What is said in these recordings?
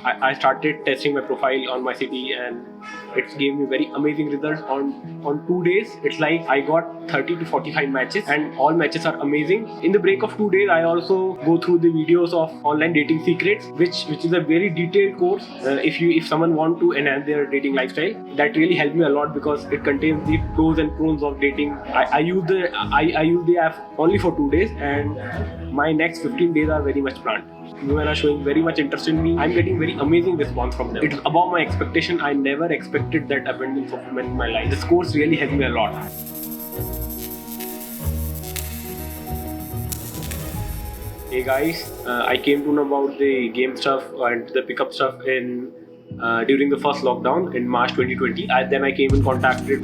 I started testing my profile on my city, and it gave me very amazing results. On 2 days, it's like I got 30 to 45 matches, and all matches are amazing. In the break of 2 days, I also go through the videos of online dating secrets, which is a very detailed course. If someone want to enhance their dating lifestyle, that really helped me a lot because it contains the pros and cons of dating. I use the app only for 2 days, and my next 15 days are very much planned. Women are showing very much interest in me. I'm getting very amazing response from them. It's above my expectation. I never expected that abundance of women in my life. This course really helped me a lot. Hey guys, I came to know about the game stuff and the pickup stuff during the first lockdown in March 2020. Then I came in contact with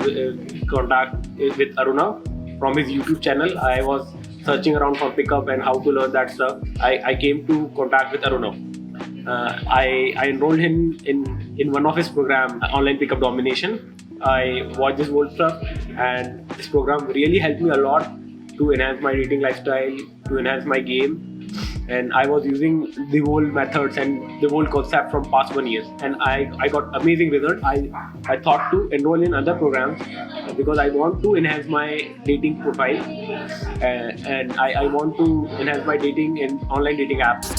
Aruna from his YouTube channel. I was searching around for pickup and how to learn that stuff. I came to contact with Aruna. I enrolled him in one of his program, Online Pickup Domination. I watched this whole stuff, and this program really helped me a lot to enhance my dating lifestyle, to enhance my game. And I was using the whole methods and the whole concept from past 1 year, and I got amazing results. I thought to enroll in other programs because I want to enhance my dating profile, and I want to enhance my dating in online dating apps.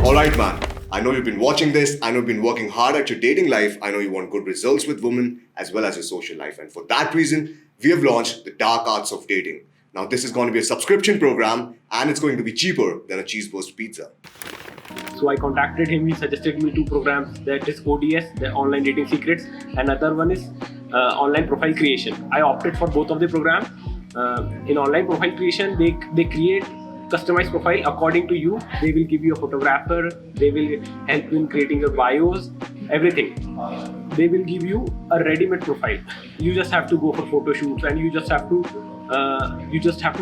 Alright man, I know you've been watching this, I know you've been working hard at your dating life, I know you want good results with women as well as your social life, and for that reason, we have launched the Dark Arts of Dating. Now this is going to be a subscription program and it's going to be cheaper than a cheese burst pizza. So I contacted him, he suggested me 2 programs, that is ODS, the Online Dating Secrets, and another one is Online Profile Creation. I opted for both of the programs. In Online Profile Creation, they create customized profile according to you. They will give you a photographer, they will help you in creating your bios, everything. They will give you a ready-made profile. You just have to go for photo shoots, and you just have to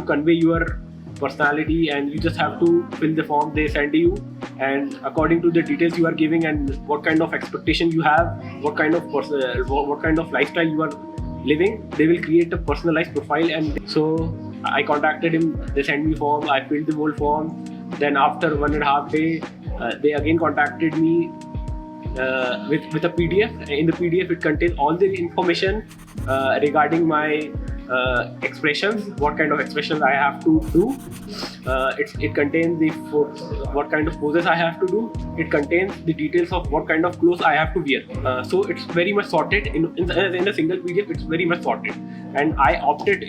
convey your personality, and you just have to fill the form they send you, and according to the details you are giving and what kind of expectation you have, what kind of lifestyle you are living, they will create a personalized profile. And so I contacted him, they sent me form, I filled the whole form. Then after 1.5 days, they again contacted me with a PDF. In the PDF, it contains all the information regarding my expressions, what kind of expressions I have to do. It contains what kind of poses I have to do. It contains the details of what kind of clothes I have to wear. So it's very much sorted in a single PDF. It's very much sorted, and I opted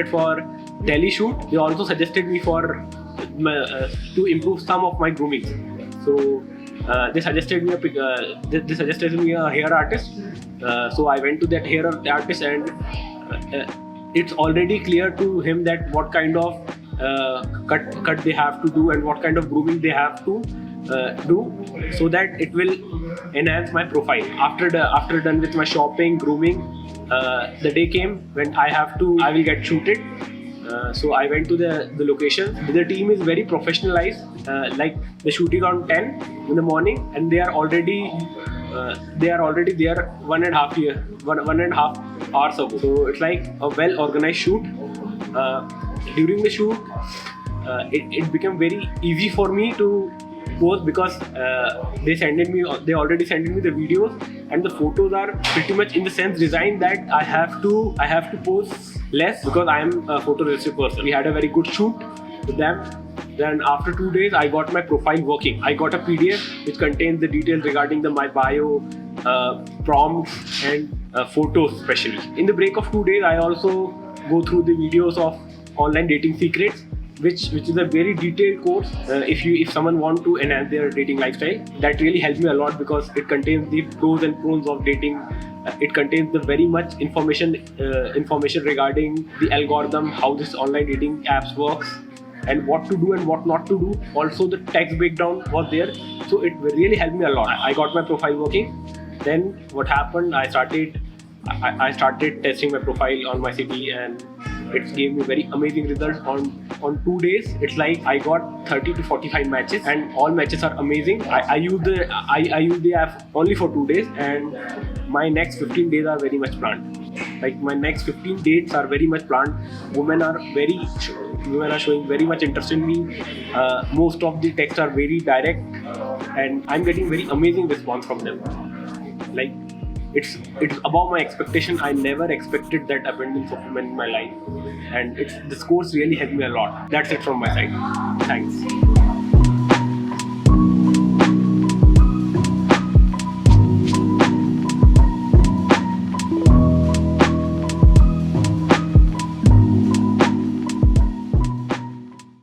for Delhi shoot. They also suggested me to improve some of my grooming. So they suggested me a hair artist. So I went to that hair artist, and it's already clear to him that what kind of cut they have to do and what kind of grooming they have to do, so that it will enhance my profile. After done with my shopping, grooming, the day came when I will get shooted. So I went to the location. The team is very professionalized. Like the shooting on 10 in the morning, and they are already there 1.5 hours ago. So it's like a well organized shoot. During the shoot, it became very easy for me to pose because they already sent me the videos, and the photos are pretty much in the sense designed that I have to pose less because I am a photorealistic person. We had a very good shoot with them. Then after 2 days, I got my profile working. I got a PDF which contains the details regarding my bio, prompts, and photos especially. In the break of 2 days, I also go through the videos of online dating secrets, which is a very detailed course. If someone want to enhance their dating lifestyle, that really helped me a lot because it contains the pros and cons of dating. It contains the very much information regarding the algorithm, how this online dating apps works, and what to do and what not to do. Also, the text breakdown was there, so it really helped me a lot. I got my profile working. Then what happened? I started testing my profile on my city, and it gave me very amazing results. On 2 days, it's like I got 30 to 45 matches, and all matches are amazing. I use the app only for 2 days, and my next 15 days are very much planned. Like my next 15 dates are very much planned. Women are very women are showing very much interest in me. Most of the texts are very direct, and I'm getting very amazing response from them. Like, it's above my expectation. I never expected that abundance of women in my life, and this course really helped me a lot. That's it from my side. Thanks.